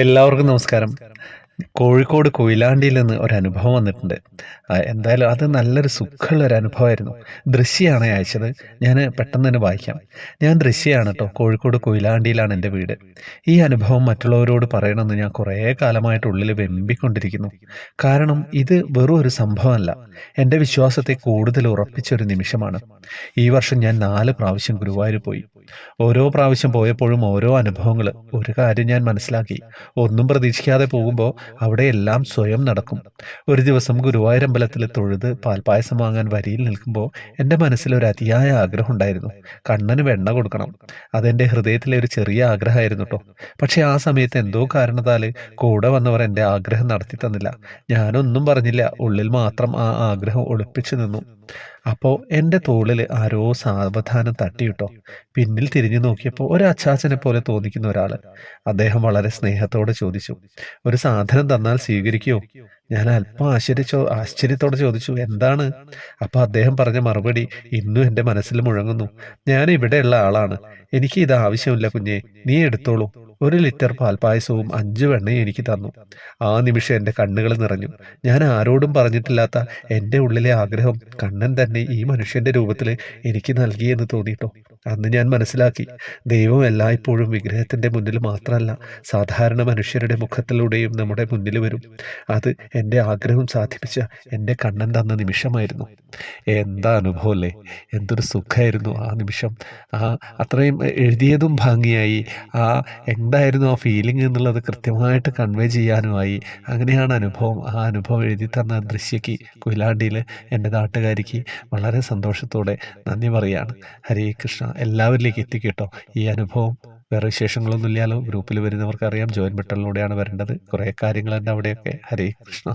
എല്ലാവർക്കും നമസ്കാരം. കോഴിക്കോട് കൊയിലാണ്ടിയിൽ നിന്ന് ഒരനുഭവം വന്നിട്ടുണ്ട്. എന്തായാലും അത് നല്ലൊരു സുഖമുള്ള ഒരു അനുഭവമായിരുന്നു. ദൃശ്യമാണ് അയച്ചത്. ഞാൻ പെട്ടെന്ന് തന്നെ വായിക്കാം. ഞാൻ ദൃശ്യയാണ് കേട്ടോ. കോഴിക്കോട് കൊയിലാണ്ടിയിലാണ് എൻ്റെ വീട്. ഈ അനുഭവം മറ്റുള്ളവരോട് പറയണമെന്ന് ഞാൻ കുറേ കാലമായിട്ട് ഉള്ളിൽ വെമ്പിക്കൊണ്ടിരിക്കുന്നു. കാരണം ഇത് വെറും ഒരു സംഭവമല്ല. എൻ്റെ വിശ്വാസത്തെ കൂടുതൽ ഉറപ്പിച്ചൊരു നിമിഷമാണ്. ഈ വർഷം ഞാൻ 4 പ്രാവശ്യം ഗുരുവായൂർ പോയി. ഓരോ പ്രാവശ്യം പോയപ്പോഴും ഓരോ അനുഭവങ്ങൾ. ഒരു കാര്യം ഞാൻ മനസ്സിലാക്കി. ഒന്നും പ്രതീക്ഷിക്കാതെ പോകുമ്പോൾ അവിടെ എല്ലാം സ്വയം നടക്കും. ഒരു ദിവസം ഗുരുവായൂർ അമ്പലത്തിൽ തൊഴുത് പാൽപ്പായസം വാങ്ങാൻ വരിയിൽ നിൽക്കുമ്പോൾ എൻ്റെ മനസ്സിൽ ഒരു അതിയായ ആഗ്രഹം ഉണ്ടായിരുന്നു. കണ്ണന് വെണ്ണ കൊടുക്കണം. അതെൻ്റെ ഹൃദയത്തിലെ ഒരു ചെറിയ ആഗ്രഹമായിരുന്നു കേട്ടോ. പക്ഷെ ആ സമയത്ത് എന്തോ കാരണത്താൽ കൂടെ വന്നവർ എൻ്റെ ആഗ്രഹം നടത്തി തന്നില്ല. ഞാനൊന്നും പറഞ്ഞില്ല. ഉള്ളിൽ മാത്രം ആ ആഗ്രഹം ഒളിപ്പിച്ചു നിന്നു. അപ്പോൾ എൻ്റെ തോളിൽ ആരോ സാവധാനം തട്ടിയിട്ടോ. പിന്നിൽ തിരിഞ്ഞു നോക്കിയപ്പോൾ ഒരു അച്ചാച്ചനെ പോലെ തോന്നിക്കുന്ന ഒരാൾ. അദ്ദേഹം വളരെ സ്നേഹത്തോടെ ചോദിച്ചു, ഒരു സാധനം തന്നാൽ സ്വീകരിക്കുമോ? ഞാൻ അല്പം ആശ്ചര്യത്തോടെ ചോദിച്ചു, എന്താണ്? അപ്പൊ അദ്ദേഹം പറഞ്ഞ മറുപടി ഇന്നും എൻ്റെ മനസ്സിൽ മുഴങ്ങുന്നു. ഞാൻ ഇവിടെയുള്ള ആളാണ്. എനിക്ക് ഇത് ആവശ്യമില്ല കുഞ്ഞെ, നീ എടുത്തോളൂ. 1 ലിറ്റർ പാൽപ്പായസവും 5 വെണ്ണയും എനിക്ക് തന്നു. ആ നിമിഷം എൻ്റെ കണ്ണുകൾ നിറഞ്ഞു. ഞാൻ ആരോടും പറഞ്ഞിട്ടില്ലാത്ത എൻ്റെ ഉള്ളിലെ ആഗ്രഹം കണ്ണൻ തന്നെ ഈ മനുഷ്യന്റെ രൂപത്തിൽ എനിക്ക് നൽകിയെന്ന് തോന്നിട്ടോ. അന്ന് ഞാൻ മനസ്സിലാക്കി, ദൈവം എല്ലായ്പ്പോഴും വിഗ്രഹത്തിന്റെ മുന്നിൽ മാത്രമല്ല, സാധാരണ മനുഷ്യരുടെ മുഖത്തിലൂടെയും നമ്മുടെ മുന്നിൽ വരും. അത് എൻ്റെ ആഗ്രഹം സാധിപ്പിച്ച എൻ്റെ കണ്ണൻ തന്ന നിമിഷമായിരുന്നു. എന്താ അനുഭവം അല്ലേ? എന്തൊരു സുഖമായിരുന്നു ആ നിമിഷം. ആ അത്രയും എഴുതിയതും ഭംഗിയായി. ആ എന്തായിരുന്നു ആ ഫീലിംഗ് എന്നുള്ളത് കൃത്യമായിട്ട് കൺവേ ചെയ്യാനുമായി. അങ്ങനെയാണ് അനുഭവം. ആ അനുഭവം എഴുതി തന്ന ദൃശ്യയ്ക്ക്, കൊയിലാണ്ടിയിൽ എൻ്റെ നാട്ടുകാരിക്ക് വളരെ സന്തോഷത്തോടെ നന്ദി പറയാണ്. ഹരേ കൃഷ്ണ. എല്ലാവരിലേക്ക് എത്തിക്കട്ടോ ഈ അനുഭവം. വേറെ വിശേഷങ്ങളൊന്നും ഇല്ലാലോ. ഗ്രൂപ്പിൽ വരുന്നവർക്ക് അറിയാം, ജോയിൻ ബട്ടണിലൂടെയാണ് വരേണ്ടത്. കുറേ കാര്യങ്ങളുണ്ട് അവിടെയൊക്കെ. ഹരേ കൃഷ്ണ.